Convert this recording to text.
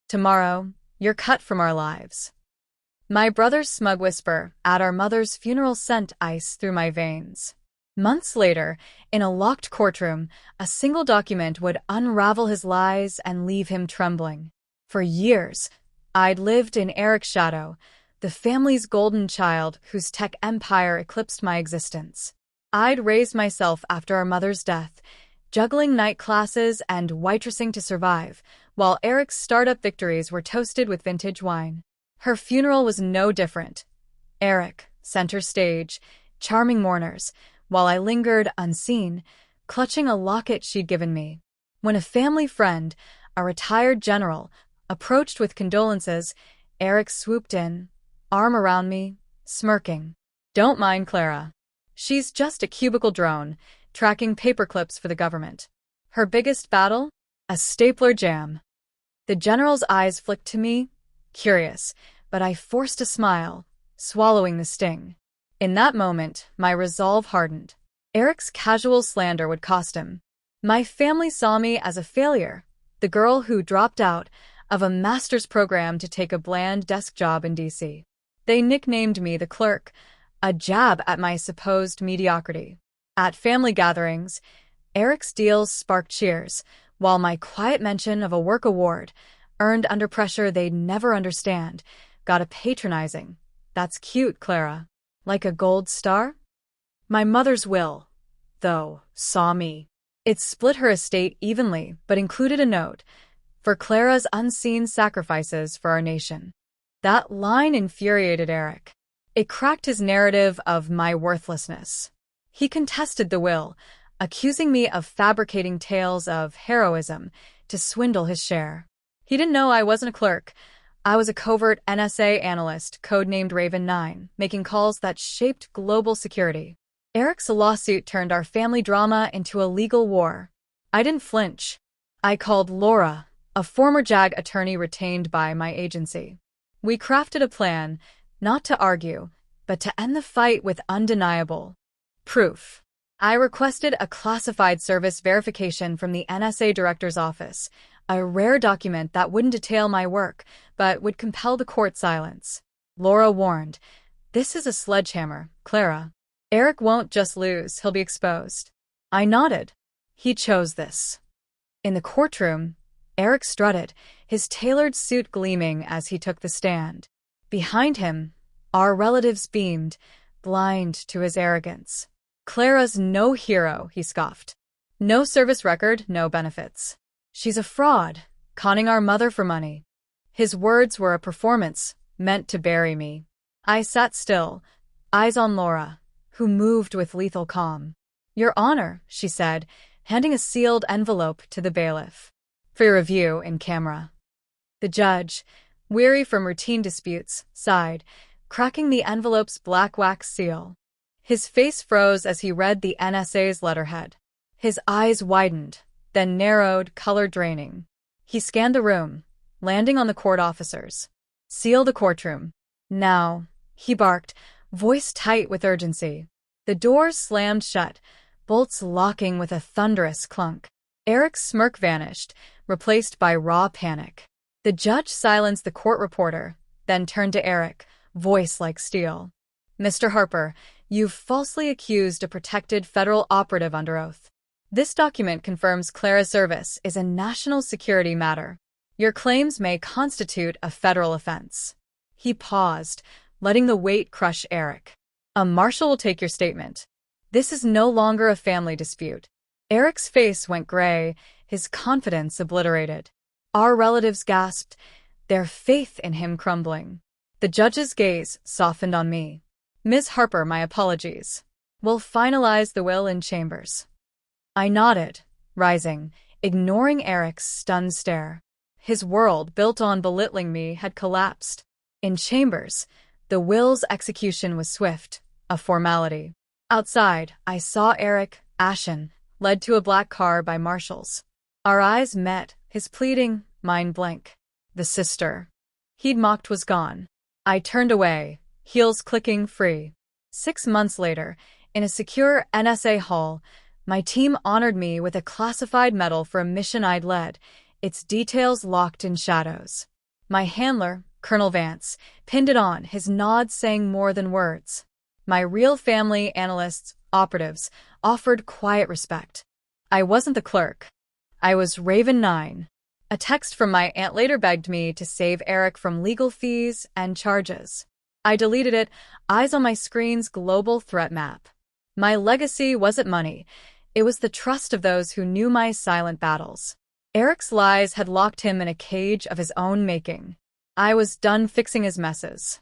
Tomorrow, you're cut from our lives. My brother's smug whisper at our mother's funeral sent ice through my veins. Months later, in a locked courtroom, a single document would unravel his lies and leave him trembling. For years, I'd lived in Eric's shadow, the family's golden child whose tech empire eclipsed my existence. I'd raised myself after our mother's death, juggling night classes and waitressing to survive, while Eric's startup victories were toasted with vintage wine. Her funeral was no different. Eric, center stage, charming mourners, while I lingered unseen, clutching a locket she'd given me. When a family friend, a retired general, approached with condolences, Eric swooped in, arm around me, smirking. "Don't mind Clara. She's just a cubicle drone, tracking paperclips for the government. Her biggest battle? A stapler jam." The general's eyes flicked to me, curious, but I forced a smile, swallowing the sting. In that moment, my resolve hardened. Eric's casual slander would cost him. My family saw me as a failure, the girl who dropped out of a master's program to take a bland desk job in D.C. They nicknamed me the clerk, a jab at my supposed mediocrity. At family gatherings, Eric's deals sparked cheers, while my quiet mention of a work award, earned under pressure they'd never understand, got a patronizing, "That's cute, Clara." Like a gold star? My mother's will, though, saw me. It split her estate evenly, but included a note for Clara's unseen sacrifices for our nation. That line infuriated Eric. It cracked his narrative of my worthlessness. He contested the will, accusing me of fabricating tales of heroism to swindle his share. He didn't know I wasn't a clerk. I was a covert NSA analyst, codenamed Raven 9, making calls that shaped global security. Eric's lawsuit turned our family drama into a legal war. I didn't flinch. I called Laura, a former JAG attorney retained by my agency. We crafted a plan, not to argue, but to end the fight with undeniable proof. I requested a classified service verification from the NSA director's office, a rare document that wouldn't detail my work, but would compel the court silence. Laura warned, "This is a sledgehammer, Clara. Eric won't just lose, he'll be exposed." I nodded. He chose this. In the courtroom, Eric strutted, his tailored suit gleaming as he took the stand. Behind him, our relatives beamed, blind to his arrogance. "Clara's no hero," he scoffed. "No service record, no benefits. She's a fraud, conning our mother for money." His words were a performance, meant to bury me. I sat still, eyes on Laura, who moved with lethal calm. "Your Honor," she said, handing a sealed envelope to the bailiff. "For your review in camera." The judge, weary from routine disputes, sighed, cracking the envelope's black wax seal. His face froze as he read the NSA's letterhead. His eyes widened, then narrowed, color draining. He scanned the room, landing on the court officers. "Seal the courtroom. Now," he barked, voice tight with urgency. The doors slammed shut, bolts locking with a thunderous clunk. Eric's smirk vanished, replaced by raw panic. The judge silenced the court reporter, then turned to Eric, voice like steel. "Mr. Harper, you've falsely accused a protected federal operative under oath. This document confirms Clara's service is a national security matter. Your claims may constitute a federal offense." He paused, letting the weight crush Eric. "A marshal will take your statement. This is no longer a family dispute." Eric's face went gray, his confidence obliterated. Our relatives gasped, their faith in him crumbling. The judge's gaze softened on me. "Ms. Harper, my apologies. We'll finalize the will in chambers." I nodded, rising, ignoring Eric's stunned stare. His world, built on belittling me, had collapsed. In chambers, the will's execution was swift, a formality. Outside, I saw Eric, ashen, led to a black car by marshals. Our eyes met, his pleading, mine blank. The sister he'd mocked was gone. I turned away, heels clicking free. 6 months later, in a secure NSA hall, my team honored me with a classified medal for a mission I'd led, its details locked in shadows. My handler, Colonel Vance, pinned it on, his nods saying more than words. My real family, analysts, operatives, offered quiet respect. I wasn't the clerk. I was Raven 9. A text from my aunt later begged me to save Eric from legal fees and charges. I deleted it, eyes on my screen's global threat map. My legacy wasn't money. It was the trust of those who knew my silent battles. Eric's lies had locked him in a cage of his own making. I was done fixing his messes.